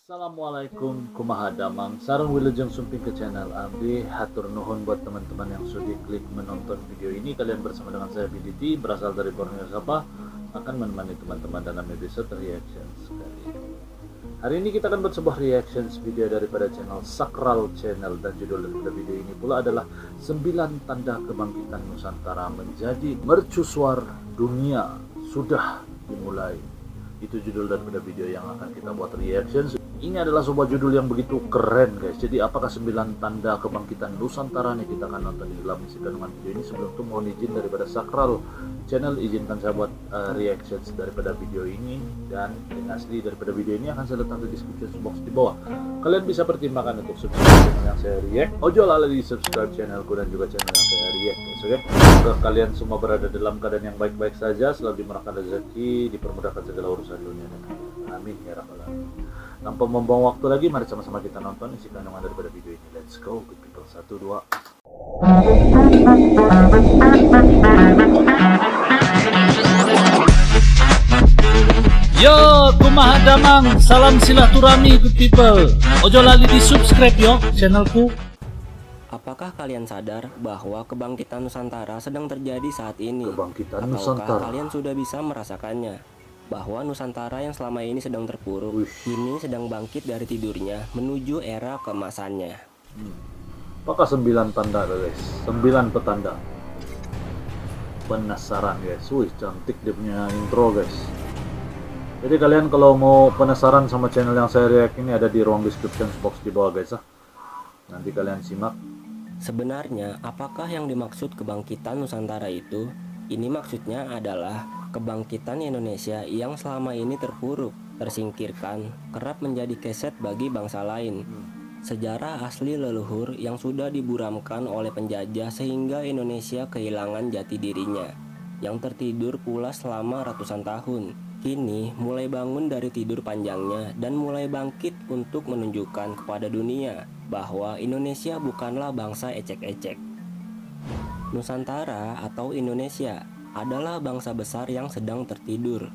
Assalamualaikum kumaha damang sareng wilujeng sumping ke channel Abdi hatur nuhun buat teman-teman yang sudah klik menonton video ini. Kalian bersama dengan saya BDT berasal dari Borneo Sabah akan menemani teman-teman dalam episode reaction sekali ini. Hari ini kita akan buat sebuah reaction video daripada channel Sakral Channel, dan judul daripada video ini pula adalah 9 tanda kebangkitan Nusantara menjadi mercusuar dunia sudah dimulai. Itu judul daripada video yang akan kita buat reaction. Ini adalah sebuah judul yang begitu keren guys. Jadi apakah 9 tanda kebangkitan Nusantara nih, kita akan nonton di dalam isi kandungan video ini. Sebelum itu mohon izin daripada Sakral Channel, izinkan saya buat reactions daripada video ini, dan link asli daripada video ini akan saya letak di description box di bawah. Kalian bisa pertimbangkan untuk subscribe channel yang saya react. Ojo lalai di subscribe channelku dan juga channel yang saya react guys, oke? Semoga kalian semua berada dalam keadaan yang baik-baik saja, selalu dimurahkan rezeki, dipermudahkan segala urusan dunia dan akhirat. Amin ya rabbal alamin. Tanpa membuang waktu lagi, mari sama-sama kita nonton isi kandungan daripada video ini. Let's go, good people. 1, 2. Yo, kumaha damang, salam silaturahmi good people. Ojo lali di subscribe yo channelku. Apakah kalian sadar bahwa kebangkitan Nusantara sedang terjadi saat ini? Kebangkitan Ataukah Nusantara. kalian sudah bisa merasakannya? Bahwa Nusantara yang selama ini sedang terpuruk, kini sedang bangkit dari tidurnya menuju era keemasannya. Apakah 9 tanda guys? 9 petanda. Penasaran guys? Wih, cantik dia punya intro guys. Jadi kalian kalau mau penasaran sama channel yang saya react ini, ada di ruang description box di bawah guys. Nanti kalian simak. Sebenarnya, apakah yang dimaksud kebangkitan Nusantara itu? Ini maksudnya adalah kebangkitan Indonesia yang selama ini terpuruk, tersingkirkan, kerap menjadi keset bagi bangsa lain. Sejarah asli leluhur yang sudah diburamkan oleh penjajah sehingga Indonesia kehilangan jati dirinya, yang tertidur pula selama ratusan tahun. Kini mulai bangun dari tidur panjangnya dan mulai bangkit untuk menunjukkan kepada dunia bahwa Indonesia bukanlah bangsa ecek-ecek. Nusantara atau Indonesia adalah bangsa besar yang sedang tertidur.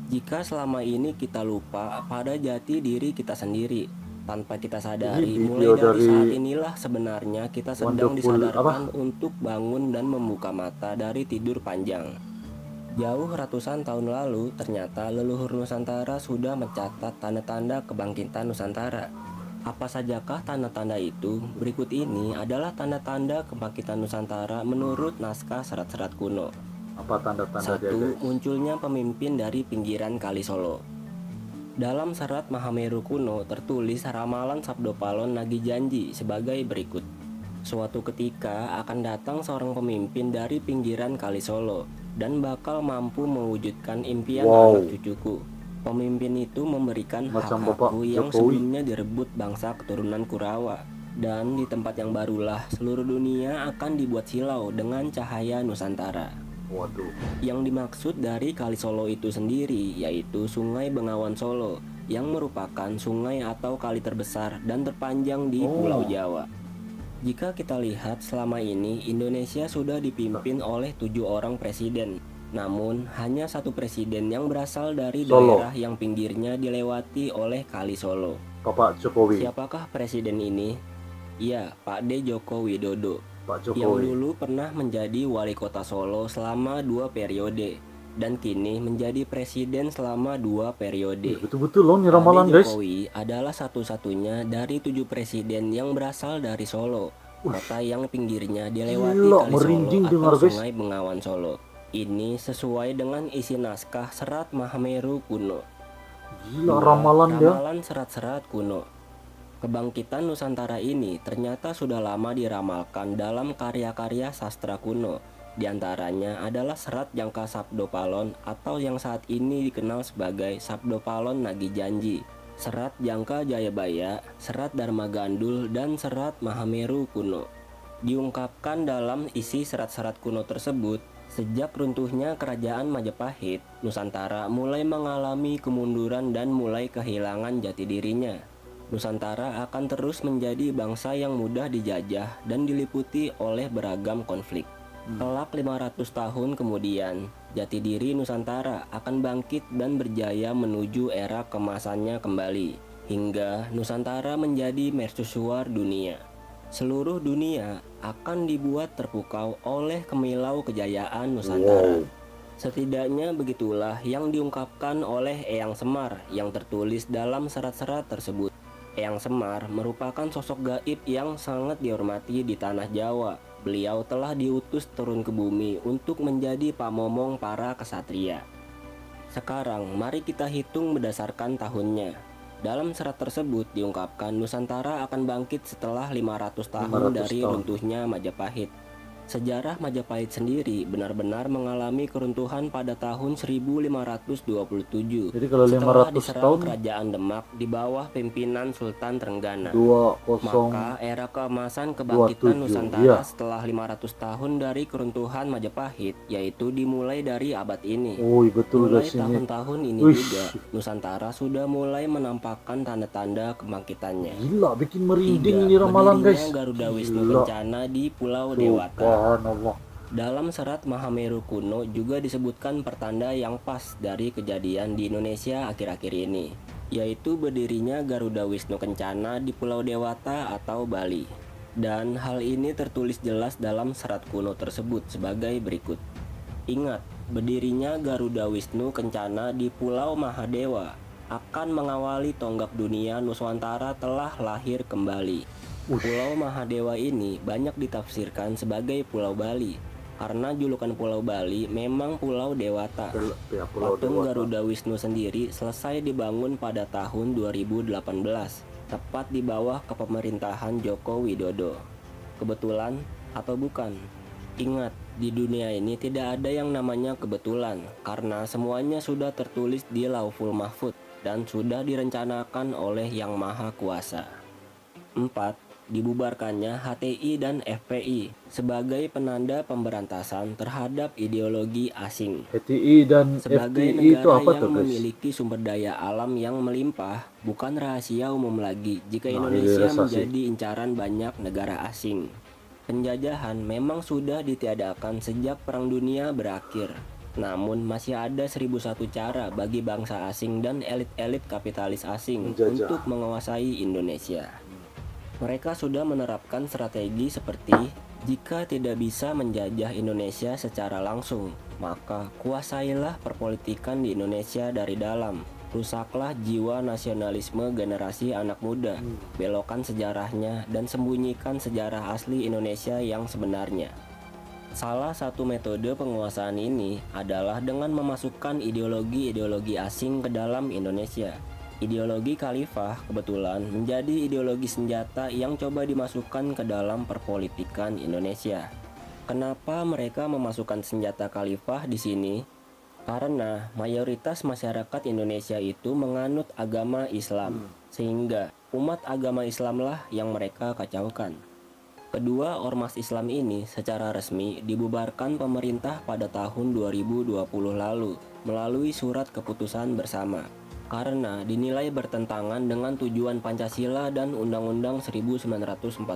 Jika selama ini kita lupa pada jati diri kita sendiri, tanpa kita sadari, mulai dari saat inilah sebenarnya kita sedang disadarkan untuk bangun dan membuka mata dari tidur panjang. Jauh ratusan tahun lalu, ternyata leluhur Nusantara sudah mencatat tanda-tanda kebangkitan Nusantara. Apa sajakah tanda-tanda itu? Berikut ini adalah tanda-tanda kebangkitan Nusantara menurut naskah serat-serat kuno. Apa tanda-tanda 1. Munculnya pemimpin dari pinggiran Kali Solo. Dalam serat Mahameru kuno tertulis ramalan Sabdopalon Nagi Janji sebagai berikut. Suatu ketika akan datang seorang pemimpin dari pinggiran Kali Solo dan bakal mampu mewujudkan impian anak cucuku. Pemimpin itu memberikan hak-hakku yang sebelumnya direbut bangsa keturunan Kurawa. Dan di tempat yang barulah seluruh dunia akan dibuat silau dengan cahaya Nusantara. Yang dimaksud dari Kali Solo itu sendiri yaitu Sungai Bengawan Solo, yang merupakan sungai atau kali terbesar dan terpanjang di Pulau Jawa. Jika kita lihat selama ini Indonesia sudah dipimpin oleh 7 orang presiden. Namun hanya 1 presiden yang berasal dari daerah yang pinggirnya dilewati oleh Kali Solo. Bapak Jokowi. Siapakah presiden ini? Ya, Pak D. Joko Widodo. Pak Jokowi. Yang dulu pernah menjadi wali kota Solo selama 2 periode dan kini menjadi presiden selama 2 periode. Betul-betul loh nih ramalan guys. Jokowi adalah satu-satunya dari 7 presiden yang berasal dari Solo, kota yang pinggirnya dilewati Kali Solo atau Sungai Bengawan Solo. Ini sesuai dengan isi naskah serat Mahameru kuno. Gila ramalan dia. Ramalan serat-serat kuno. Kebangkitan Nusantara ini ternyata sudah lama diramalkan dalam karya-karya sastra kuno. Di antaranya adalah serat Jangka Sabdopalon atau yang saat ini dikenal sebagai Sabdopalon Nagi Janji, serat Jangka Jayabaya, serat Dharma Gandul, dan serat Mahameru kuno. Diungkapkan dalam isi serat-serat kuno tersebut, sejak runtuhnya kerajaan Majapahit, Nusantara mulai mengalami kemunduran dan mulai kehilangan jati dirinya. Nusantara akan terus menjadi bangsa yang mudah dijajah dan diliputi oleh beragam konflik. Kelak 500 tahun kemudian, jati diri Nusantara akan bangkit dan berjaya menuju era kemasannya kembali. hingga Nusantara menjadi mercusuar dunia. Seluruh dunia akan dibuat terpukau oleh kemilau kejayaan Nusantara. Setidaknya begitulah yang diungkapkan oleh Eyang Semar yang tertulis dalam serat-serat tersebut. Eyang Semar merupakan sosok gaib yang sangat dihormati di tanah Jawa. Beliau telah diutus turun ke bumi untuk menjadi pamomong para kesatria. Sekarang mari kita hitung berdasarkan tahunnya. Dalam serat tersebut diungkapkan Nusantara akan bangkit setelah 500 tahun 500 dari tahun. runtuhnya Majapahit. Sejarah Majapahit sendiri benar-benar mengalami keruntuhan pada tahun 1527. Jadi kalau setelah 500 diserang tahun kerajaan Demak di bawah pimpinan Sultan Trenggana. 20 Maka era keemasan kebangkitan 27, Nusantara iya. setelah 500 tahun dari keruntuhan Majapahit yaitu dimulai dari abad ini. Oh betul Mulai guys ini. tahun-tahun ini Wih. juga Nusantara sudah mulai menampakkan tanda-tanda kebangkitannya. Gila bikin merinding 3. ini ramalan Berdirinya guys. Garuda Wisnu Gila. Kencana di Pulau Dewata. Subhanallah. Dalam serat Mahameru kuno juga disebutkan pertanda yang pas dari kejadian di Indonesia akhir-akhir ini, yaitu berdirinya Garuda Wisnu Kencana di Pulau Dewata atau Bali. Dan hal ini tertulis jelas dalam serat kuno tersebut sebagai berikut. Ingat, berdirinya Garuda Wisnu Kencana di Pulau Mahadewa akan mengawali tonggak dunia Nusantara telah lahir kembali. Pulau Mahadewa ini banyak ditafsirkan sebagai Pulau Bali karena julukan Pulau Bali memang Pulau Dewata. Ya, Pulau Patung Dewata. Garuda Wisnu sendiri selesai dibangun pada tahun 2018, tepat di bawah kepemerintahan Joko Widodo. Kebetulan atau bukan? Ingat, di dunia ini tidak ada yang namanya kebetulan karena semuanya sudah tertulis di Lauhul Mahfudz dan sudah direncanakan oleh Yang Maha Kuasa. 4. Dibubarkannya HTI dan FPI sebagai penanda pemberantasan terhadap ideologi asing. HTI dan Sebagai FPI itu negara apa yang tuh guys? memiliki sumber daya alam yang melimpah, bukan rahasia umum lagi jika Nah, Indonesia hilirisasi. menjadi incaran banyak negara asing. Penjajahan memang sudah ditiadakan sejak Perang Dunia berakhir. Namun masih ada 1001 cara bagi bangsa asing dan elit-elit kapitalis asing Menjajah. untuk menguasai Indonesia. Mereka sudah menerapkan strategi seperti jika tidak bisa menjajah Indonesia secara langsung, maka kuasailah perpolitikan di Indonesia dari dalam. Rusaklah jiwa nasionalisme generasi anak muda, belokkan sejarahnya dan sembunyikan sejarah asli Indonesia yang sebenarnya. Salah satu metode penguasaan ini adalah dengan memasukkan ideologi-ideologi asing ke dalam Indonesia. Ideologi khalifah kebetulan menjadi ideologi senjata yang coba dimasukkan ke dalam perpolitikan Indonesia. Kenapa mereka memasukkan senjata khalifah di sini? Karena mayoritas masyarakat Indonesia itu menganut agama Islam, sehingga umat agama Islamlah yang mereka kacaukan. Kedua ormas Islam ini secara resmi dibubarkan pemerintah pada tahun 2020 lalu melalui surat keputusan bersama. Karena dinilai bertentangan dengan tujuan Pancasila dan Undang-Undang 1945.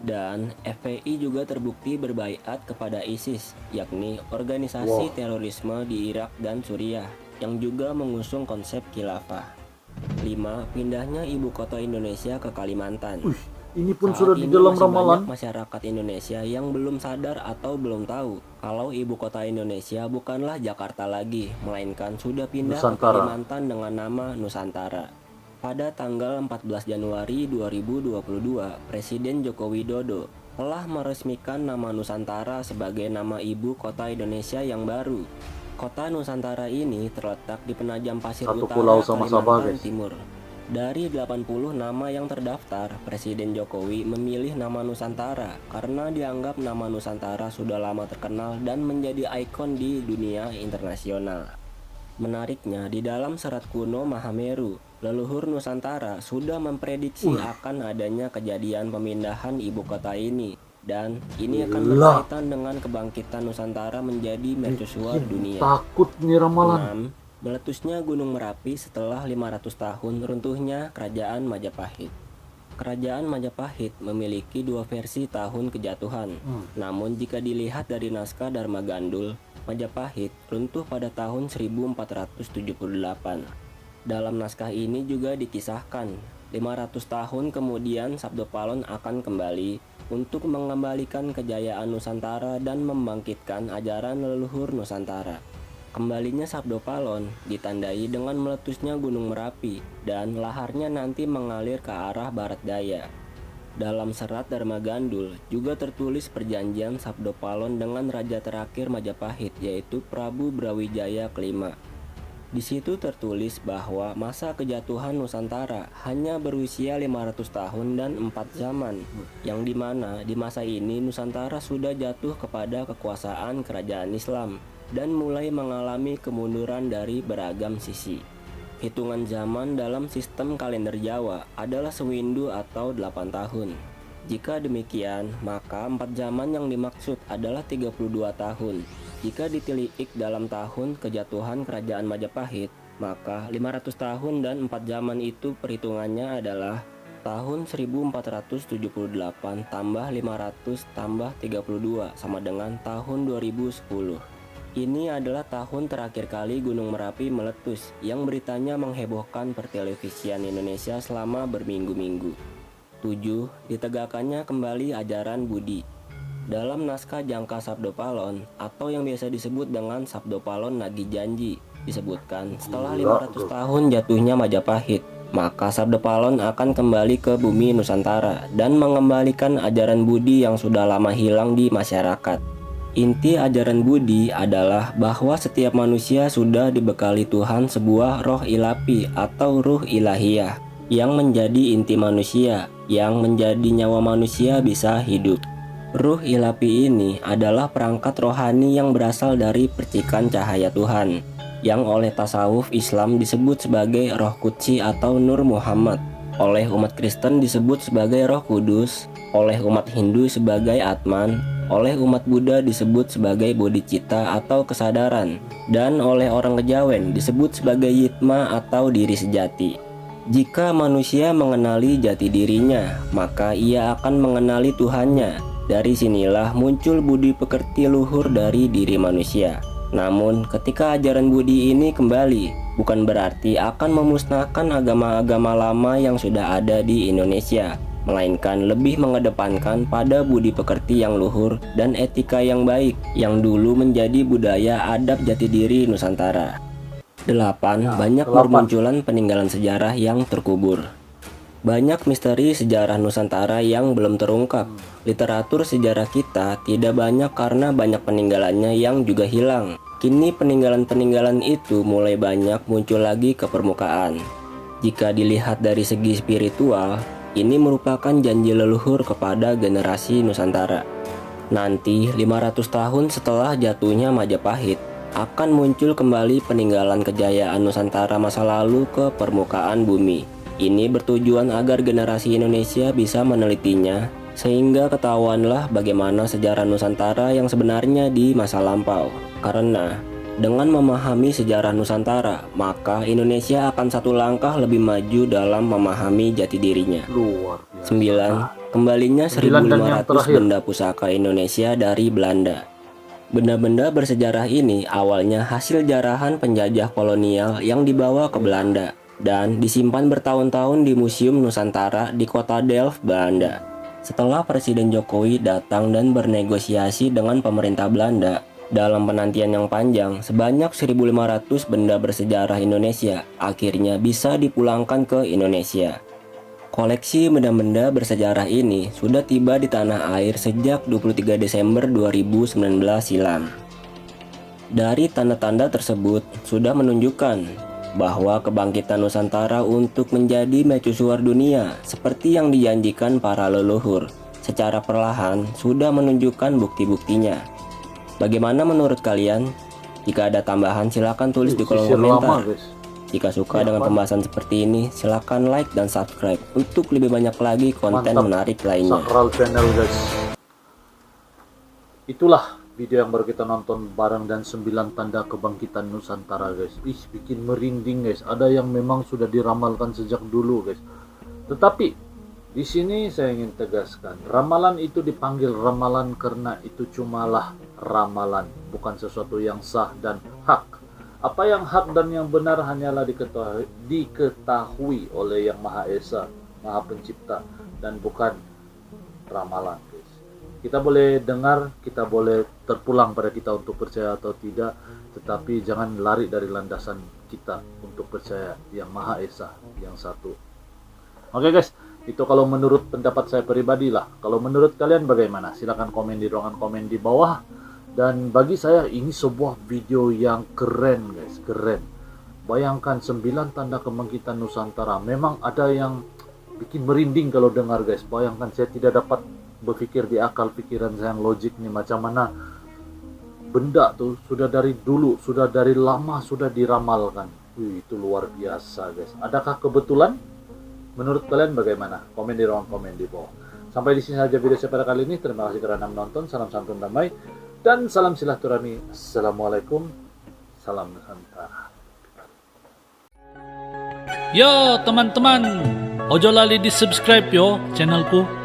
Dan FPI juga terbukti berbaiat kepada ISIS, yakni organisasi terorisme di Irak dan Suriah, yang juga mengusung konsep khilafah. 5. Pindahnya ibu kota Indonesia ke Kalimantan. Ini pun Saat sudah di ini dalam masih ramalan. banyak masyarakat Indonesia yang belum sadar atau belum tahu kalau ibu kota Indonesia bukanlah Jakarta lagi, melainkan sudah pindah ke Nusantara. Kalimantan dengan nama Nusantara. Pada tanggal 14 Januari 2022, Presiden Joko Widodo telah meresmikan nama Nusantara sebagai nama ibu kota Indonesia yang baru. Kota Nusantara ini terletak di Penajam Pasir Satu Utara, pulau sama Sabah, Kalimantan guys. Timur. Dari 80 nama yang terdaftar, Presiden Jokowi memilih nama Nusantara karena dianggap nama Nusantara sudah lama terkenal dan menjadi ikon di dunia internasional. Menariknya, di dalam serat kuno Mahameru, leluhur Nusantara sudah memprediksi akan adanya kejadian pemindahan ibu kota ini. Dan ini akan Gila. berkaitan dengan kebangkitan Nusantara menjadi mercusuar dunia. Takut nih ramalan. 6. Meletusnya Gunung Merapi setelah 500 tahun runtuhnya Kerajaan Majapahit. Kerajaan Majapahit memiliki dua versi tahun kejatuhan. Namun jika dilihat dari naskah Dharma Gandul, Majapahit runtuh pada tahun 1478. Dalam naskah ini juga dikisahkan 500 tahun kemudian Sabdo Palon akan kembali untuk mengembalikan kejayaan Nusantara dan membangkitkan ajaran leluhur Nusantara. Kembalinya Sabdo Palon ditandai dengan meletusnya Gunung Merapi dan laharnya nanti mengalir ke arah barat daya. Dalam serat Dharma Gandul juga tertulis perjanjian Sabdo Palon dengan raja terakhir Majapahit, yaitu Prabu Brawijaya kelima. Di situ tertulis bahwa masa kejatuhan Nusantara hanya berusia 500 tahun dan 4 zaman, yang dimana di masa ini Nusantara sudah jatuh kepada kekuasaan kerajaan Islam dan mulai mengalami kemunduran dari beragam sisi. Hitungan zaman dalam sistem kalender Jawa adalah sewindu atau 8 tahun. Jika demikian, maka 4 zaman yang dimaksud adalah 32 tahun. Jika ditilik dalam tahun kejatuhan kerajaan Majapahit, maka 500 tahun dan 4 zaman itu perhitungannya adalah tahun 1478 tambah 500 tambah 32 sama dengan tahun 2010. Ini adalah tahun terakhir kali Gunung Merapi meletus yang beritanya menghebohkan pertelevisian Indonesia selama berminggu-minggu. 7. Ditegakkannya kembali ajaran Budi. Dalam naskah Jangka Sabdo Palon atau yang biasa disebut dengan Sabdo Palon Nagih Janji disebutkan setelah 500 tahun jatuhnya Majapahit, maka Sabdo Palon akan kembali ke bumi Nusantara dan mengembalikan ajaran Budi yang sudah lama hilang di masyarakat. Inti ajaran Budi adalah bahwa setiap manusia sudah dibekali Tuhan sebuah roh ilapi atau ruh ilahiyah yang menjadi inti manusia, yang menjadi nyawa manusia bisa hidup. Ruh ilapi ini adalah perangkat rohani yang berasal dari percikan cahaya Tuhan, yang oleh tasawuf Islam disebut sebagai roh kudsi atau Nur Muhammad, oleh umat Kristen disebut sebagai roh kudus, oleh umat Hindu sebagai Atman, oleh umat Buddha disebut sebagai bodhicitta atau kesadaran, dan oleh orang Kejawen disebut sebagai yitma atau diri sejati. Jika manusia mengenali jati dirinya, maka ia akan mengenali Tuhannya. Dari sinilah muncul budi pekerti luhur dari diri manusia. Namun, ketika ajaran budi ini kembali, bukan berarti akan memusnahkan agama-agama lama yang sudah ada di Indonesia, melainkan lebih mengedepankan pada budi pekerti yang luhur dan etika yang baik yang dulu menjadi budaya adab jati diri Nusantara. 8. Banyak bermunculan peninggalan sejarah yang terkubur. Banyak misteri sejarah Nusantara yang belum terungkap. Literatur sejarah kita tidak banyak karena banyak peninggalannya yang juga hilang. Kini peninggalan-peninggalan itu mulai banyak muncul lagi ke permukaan. Jika dilihat dari segi spiritual, ini merupakan janji leluhur kepada generasi Nusantara. Nanti 500 tahun setelah jatuhnya Majapahit, akan muncul kembali peninggalan kejayaan Nusantara masa lalu ke permukaan bumi. Ini bertujuan agar generasi Indonesia bisa menelitinya, sehingga ketahuanlah bagaimana sejarah Nusantara yang sebenarnya di masa lampau. Karena dengan memahami sejarah Nusantara, maka Indonesia akan satu langkah lebih maju dalam memahami jati dirinya. 9. Kembalinya 1.500 benda pusaka Indonesia dari Belanda. Benda-benda bersejarah ini awalnya hasil jarahan penjajah kolonial yang dibawa ke Belanda dan disimpan bertahun-tahun di Museum Nusantara di kota Delft, Belanda. Setelah Presiden Jokowi datang dan bernegosiasi dengan pemerintah Belanda, dalam penantian yang panjang, sebanyak 1.500 benda bersejarah Indonesia akhirnya bisa dipulangkan ke Indonesia. Koleksi benda-benda bersejarah ini sudah tiba di tanah air sejak 23 Desember 2019 silam. Dari tanda-tanda tersebut sudah menunjukkan bahwa kebangkitan Nusantara untuk menjadi mercusuar dunia seperti yang dijanjikan para leluhur secara perlahan sudah menunjukkan bukti-buktinya. Bagaimana menurut kalian? Jika ada tambahan silakan tulis di kolom komentar. Jika suka dengan pembahasan seperti ini, silakan like dan subscribe untuk lebih banyak lagi konten menarik lainnya. Sakral Channel, guys. Itulah video yang baru kita nonton bareng dan 9 tanda kebangkitan Nusantara, guys. Bikin merinding, guys. Ada yang memang sudah diramalkan sejak dulu, guys. Tetapi di sini saya ingin tegaskan, ramalan itu dipanggil ramalan karena itu cumalah ramalan, bukan sesuatu yang sah dan hak. Apa yang hak dan yang benar hanyalah diketahui oleh Yang Maha Esa, Maha Pencipta, dan bukan ramalan, guys. Kita boleh dengar, kita boleh terpulang pada kita untuk percaya atau tidak, tetapi jangan lari dari landasan kita untuk percaya Yang Maha Esa, yang satu. Oke guys, itu kalau menurut pendapat saya pribadi lah. Kalau menurut kalian bagaimana? Silahkan komen di ruangan komen di bawah. Dan bagi saya ini sebuah video yang keren guys, keren. Bayangkan 9 tanda kebangkitan Nusantara. Memang ada yang bikin merinding kalau dengar guys. Bayangkan, saya tidak dapat berpikir di akal pikiran saya yang logik nih, macam mana benda tuh sudah dari dulu, sudah dari lama sudah diramalkan. Itu luar biasa guys. Adakah kebetulan? Menurut kalian bagaimana? Komen di ruang komen di bawah. Sampai di sini saja video saya pada kali ini. Terima kasih karena menonton. Salam santun damai dan salam silaturahmi. Assalamualaikum. Salam Nusantara. Yo teman-teman, ojo lali di subscribe yo channelku.